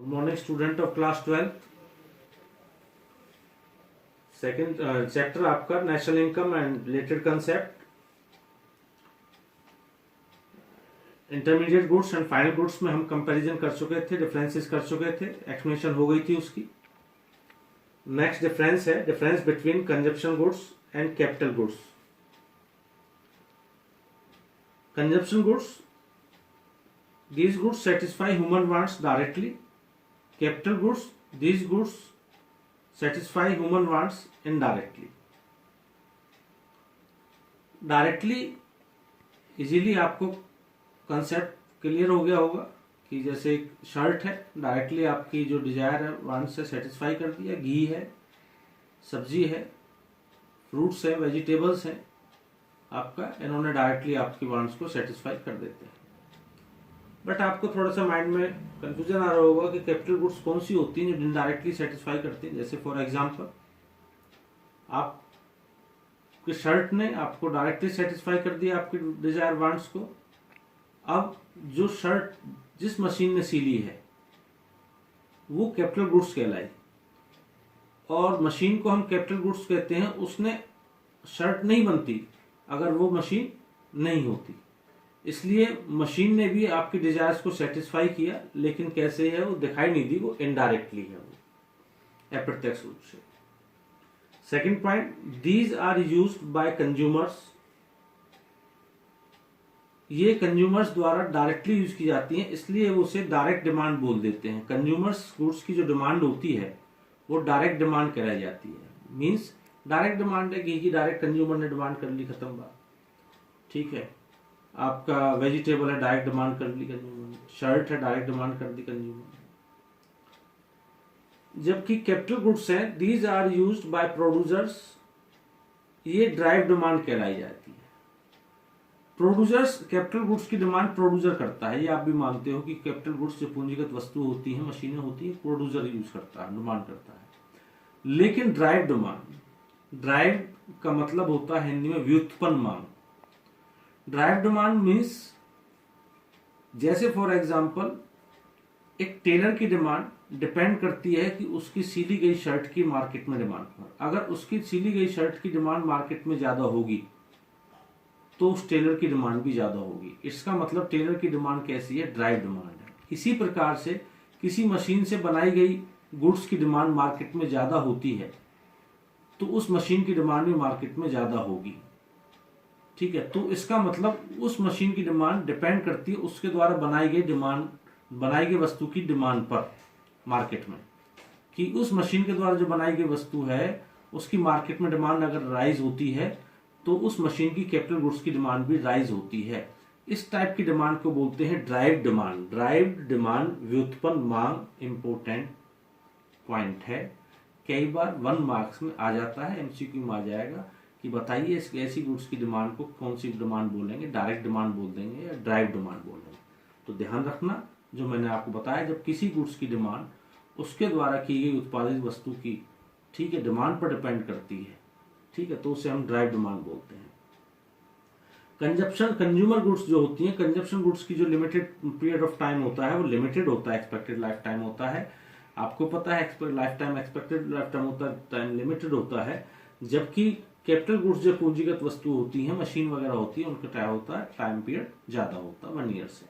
Good morning student of class 12। Second chapter आपका national income and related concept, intermediate goods and final goods में हम comparison कर चुके थे, डिफरेंसेस कर चुके थे, एक्सप्लेनेशन हो गई थी उसकी। नेक्स्ट डिफरेंस है difference between consumption goods and capital goods. Consumption goods, these goods satisfy human wants directly. Capital goods, these goods satisfy human wants indirectly. Directly easily आपको कंसेप्ट क्लियर हो गया होगा कि जैसे एक शर्ट है, डायरेक्टली आपकी जो डिजायर है वांट से सेटिस्फाई कर दिया। घी है, सब्जी है, फ्रूट्स है, वेजिटेबल्स हैं, आपका इन्होंने डायरेक्टली आपकी वांट्स को सेटिस्फाई कर देते हैं। बट आपको थोड़ा सा माइंड में कंफ्यूजन आ रहा होगा कि कैपिटल गुड्स कौन सी होती हैं जो इनडायरेक्टली सेटिस्फाई करती हैं। जैसे फॉर एग्जांपल, आपकी शर्ट ने आपको डायरेक्टली सेटिस्फाई कर दिया आपकी डिजायर वांट्स को। अब जो शर्ट जिस मशीन ने सीली है वो कैपिटल गुड्स कहलाई, और मशीन को हम कैपिटल गुड्स कहते हैं। उसने शर्ट नहीं बनती अगर वो मशीन नहीं होती। इसलिए मशीन ने भी आपकी डिजायर्स को सेटिस्फाई किया, लेकिन कैसे है वो दिखाई नहीं दी, वो इनडायरेक्टली है, वो अप्रत्यक्ष रूप से। Second point, these are used by consumers. ये कंज्यूमर्स द्वारा डायरेक्टली यूज की जाती हैं, इसलिए वो उसे डायरेक्ट डिमांड बोल देते हैं। कंज्यूमर्स गुड्स की जो डिमांड होती है वो डायरेक्ट डिमांड कराई जाती है। मीन्स डायरेक्ट डिमांड है, घी की डायरेक्ट कंज्यूमर ने डिमांड कर ली, खत्म बात। ठीक है, आपका वेजिटेबल है, डायरेक्ट डिमांड कर ली कंज्यूमर ने। शर्ट है, डायरेक्ट डिमांड कर दी कंज्यूमर ने। जबकि कैपिटल गुड्स हैं, these are used by producers, ये ड्राइव डिमांड कहलाई जाती है। प्रोड्यूसर्स, कैपिटल गुड्स की डिमांड प्रोड्यूसर करता है। ये आप भी मानते हो कि कैपिटल गुड्स जो पूंजीगत वस्तु होती है, मशीनें होती है, प्रोड्यूसर यूज करता है, डिमांड करता है। लेकिन ड्राइव डिमांड, ड्राइव का मतलब होता है हिंदी में व्युत्पन्न मांग। ड्राइव डिमांड मीन्स, जैसे फॉर एग्जांपल एक टेलर की डिमांड डिपेंड करती है कि उसकी सीली गई शर्ट की मार्केट में डिमांड पर। अगर उसकी सीली गई शर्ट की डिमांड मार्केट में ज्यादा होगी तो उस टेलर की डिमांड भी ज्यादा होगी। इसका मतलब टेलर की डिमांड कैसी है, ड्राइव डिमांड है। इसी प्रकार से किसी मशीन से बनाई गई गुड्स की डिमांड मार्केट में ज्यादा होती है तो उस मशीन की डिमांड भी मार्केट में ज्यादा होगी। ठीक है, तो इसका मतलब उस मशीन की डिमांड डिपेंड करती है उसके द्वारा बनाई गई वस्तु की डिमांड पर मार्केट में, कि उस मशीन के द्वारा जो बनाई गई वस्तु है उसकी मार्केट में डिमांड अगर राइज होती है तो उस मशीन की कैपिटल गुड्स की डिमांड भी राइज होती है। इस टाइप की डिमांड को बोलते हैं ड्राइव डिमांड। ड्राइव डिमांड, व्युत्पन्न मांग, इंपोर्टेंट पॉइंट है। कई बार 1 मार्क्स में आ जाता है, एमसीक्यू में आ जाएगा कि बताइए इस ऐसी गुड्स की डिमांड को कौन सी डिमांड बोलेंगे, डायरेक्ट डिमांड बोल देंगे या ड्राइव डिमांड बोल देंगे। तो ध्यान रखना जो मैंने आपको बताया, जब किसी गुड्स की डिमांड उसके द्वारा की गई उत्पादित वस्तु की, ठीक है, डिमांड पर डिपेंड करती है, ठीक है, तो उसे हम ड्राइव डिमांड बोलते हैं। कंजप्शन, कंज्यूमर गुड्स जो होती हैं, कंजप्शन गुड्स की जो लिमिटेड पीरियड ऑफ टाइम होता है वो लिमिटेड होता है, एक्सपेक्टेड लाइफ टाइम होता है। आपको पता है एक्सपेक्टेड लाइफ टाइम होता है, टाइम लिमिटेड होता है। जबकि कैपिटल गुड्स जो पूंजीगत वस्तु होती है, मशीन वगैरह होती है, उनका क्या होता है, टाइम पीरियड ज्यादा होता है, 1 ईयर से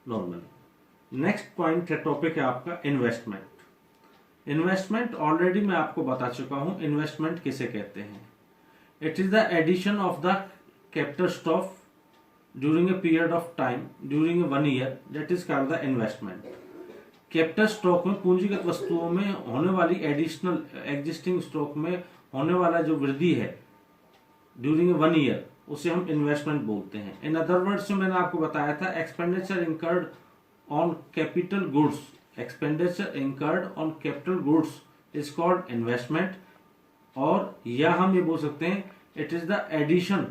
नॉर्मली। नेक्स्ट पॉइंट है, टॉपिक है आपका इन्वेस्टमेंट। इन्वेस्टमेंट ऑलरेडी मैं आपको बता चुका हूं, इन्वेस्टमेंट किसे कहते हैं। It is the addition of the capital stock during a period of time, during a 1 year, that is called the investment. Capital stock में, पूंजीगत वस्तुओं में होने वाली एडिशनल एग्जिस्टिंग स्टॉक में होने वाला जो वृद्धि है ड्यूरिंग 1 ईयर, उसे हम इन्वेस्टमेंट बोलते हैं। इन अदर वर्ड्स में मैंने आपको बताया था, expenditure incurred on capital goods, expenditure incurred on capital goods is called investment. और या हम ये बोल सकते हैं, it is the addition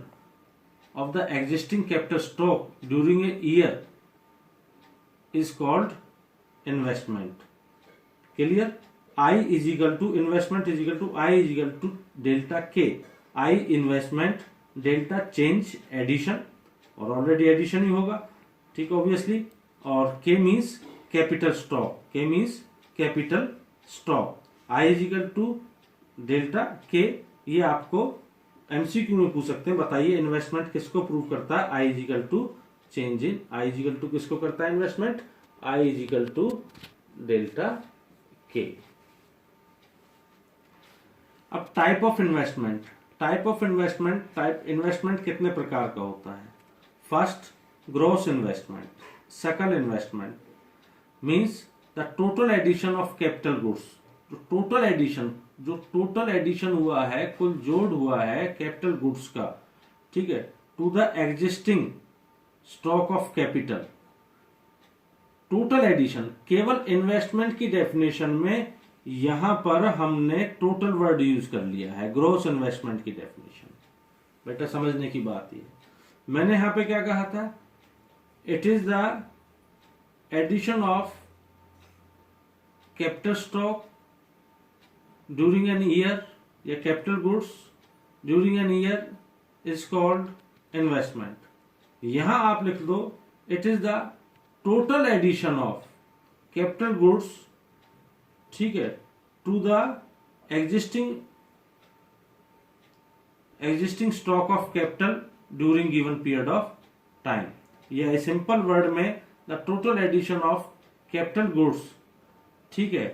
of the existing capital stock during a year is called investment. Clear? I is equal to investment is equal to I is equal to delta K. I investment, delta change addition, और already addition ही होगा, ठीक, obviously. और K means capital stock, K means capital stock, I is equal to delta K. ये आपको MCQ में पूछ सकते हैं, बताइए इन्वेस्टमेंट किसको प्रूव करता है, I is equal to change in, I is equal to किसको करता है investment, I is equal to delta K. अब type of investment, type investment कितने प्रकार का होता है। First gross investment, second investment means the total addition of capital goods, जो टोटल एडिशन हुआ है, कुल जोड़ हुआ है कैपिटल गुड्स का, ठीक है, to the existing stock of capital. Total addition, केवल इन्वेस्टमेंट की डेफिनेशन में यहां पर हमने टोटल वर्ड यूज कर लिया है, ग्रॉस इन्वेस्टमेंट की डेफिनेशन। बेटा समझने की बात ये, मैंने यहां पे क्या कहा था, it is the addition of capital stock during an year, या capital goods during an year is called investment. यहां आप लिख दो it is the total addition of capital goods, ठीक है, to the existing stock of capital during given period of time. या simple word में the total addition of capital goods, ठीक है,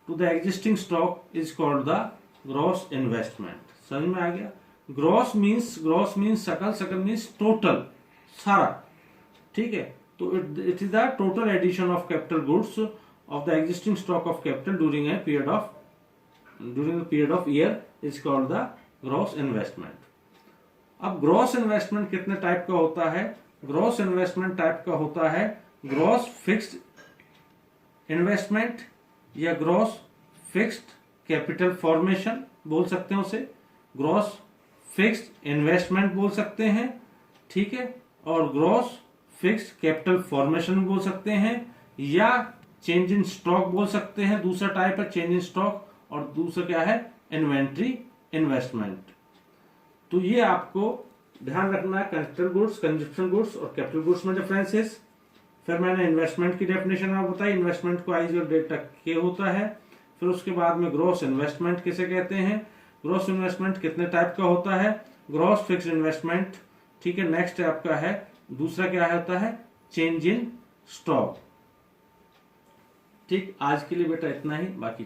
to the existing stock is called the gross investment. समझ में आ गया। ग्रॉस मीन्स सकल मीन्स टोटल, सारा, ठीक है। तो it is the total addition of capital goods of the existing stock of capital during the period of year is called the gross investment। अब gross investment कितने टाइप का होता है, gross investment टाइप का होता है gross fixed investment या gross fixed capital formation बोल सकते हैं उसे, gross fixed investment बोल सकते हैं, ठीक है, और gross fixed capital formation बोल सकते हैं, या चेंज इन स्टॉक बोल सकते हैं। दूसरा टाइप है चेंज इन स्टॉक, और दूसरा क्या है, इन्वेंट्री इन्वेस्टमेंट। तो ये आपको ध्यान रखना है, कैपिटल गुड्स, कंजप्शन गुड्स और कैपिटल गुड्स में डिफरेंसेस। फिर मैंने इन्वेस्टमेंट की डेफिनेशन आपको बताई, इन्वेस्टमेंट को आई और डेल्टा के होता है। फिर उसके बाद में ग्रॉस इन्वेस्टमेंट किसे कहते हैं, ग्रॉस इन्वेस्टमेंट कितने टाइप का होता है, ग्रॉस फिक्स्ड इन्वेस्टमेंट, ठीक है। नेक्स्ट आपका है दूसरा क्या होता है, चेंज इन स्टॉक। ठीक, आज के लिए बेटा इतना ही, बाकी